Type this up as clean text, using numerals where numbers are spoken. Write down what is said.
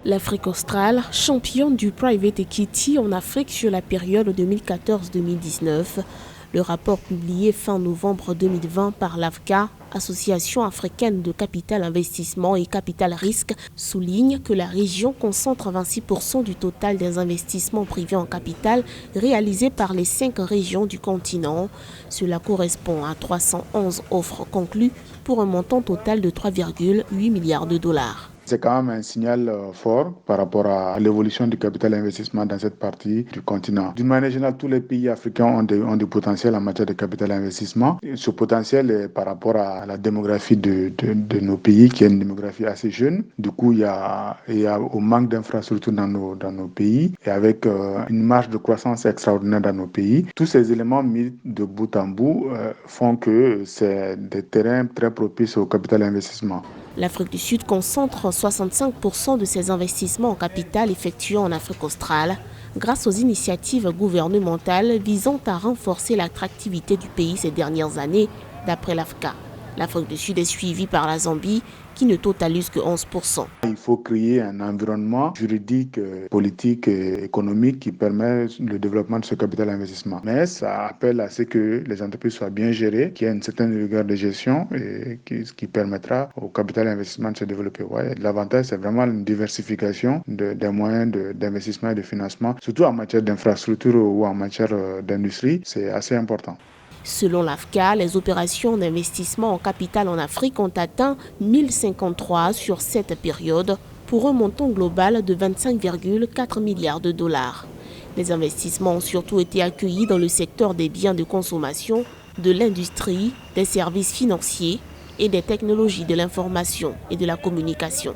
L'Afrique australe, championne du private equity en Afrique sur la période 2014-2019. Le rapport publié fin novembre 2020 par l'AFCA, Association africaine de capital investissement et capital risque, souligne que la région concentre 26% du total des investissements privés en capital réalisés par les 5 régions du continent. Cela correspond à 311 offres conclues pour un montant total de 3,8 milliards de dollars. C'est quand même un signal fort par rapport à l'évolution du capital investissement dans cette partie du continent. D'une manière générale, tous les pays africains ont des potentiels en matière de capital investissement. Et ce potentiel est par rapport à la démographie de nos pays, qui est une démographie assez jeune. Du coup, il y a au manque d'infrastructures dans nos pays et avec une marge de croissance extraordinaire dans nos pays. Tous ces éléments mis de bout en bout font que c'est des terrains très propices au capital investissement. L'Afrique du Sud concentre 65% de ses investissements en capital effectués en Afrique australe grâce aux initiatives gouvernementales visant à renforcer l'attractivité du pays ces dernières années, d'après l'AFCA. L'Afrique du Sud est suivie par la Zambie, qui ne totalise que 11%. Il faut créer un environnement juridique, politique et économique qui permet le développement de ce capital investissement. Mais ça appelle à ce que les entreprises soient bien gérées, qu'il y ait une certaine rigueur de gestion et qui permettra au capital investissement de se développer. Ouais, l'avantage, c'est vraiment une diversification des moyens d'investissement et de financement, surtout en matière d'infrastructure ou en matière d'industrie. C'est assez important. Selon l'AFCA, les opérations d'investissement en capital en Afrique ont atteint 1053 sur cette période pour un montant global de 25,4 milliards de dollars. Les investissements ont surtout été accueillis dans le secteur des biens de consommation, de l'industrie, des services financiers et des technologies de l'information et de la communication.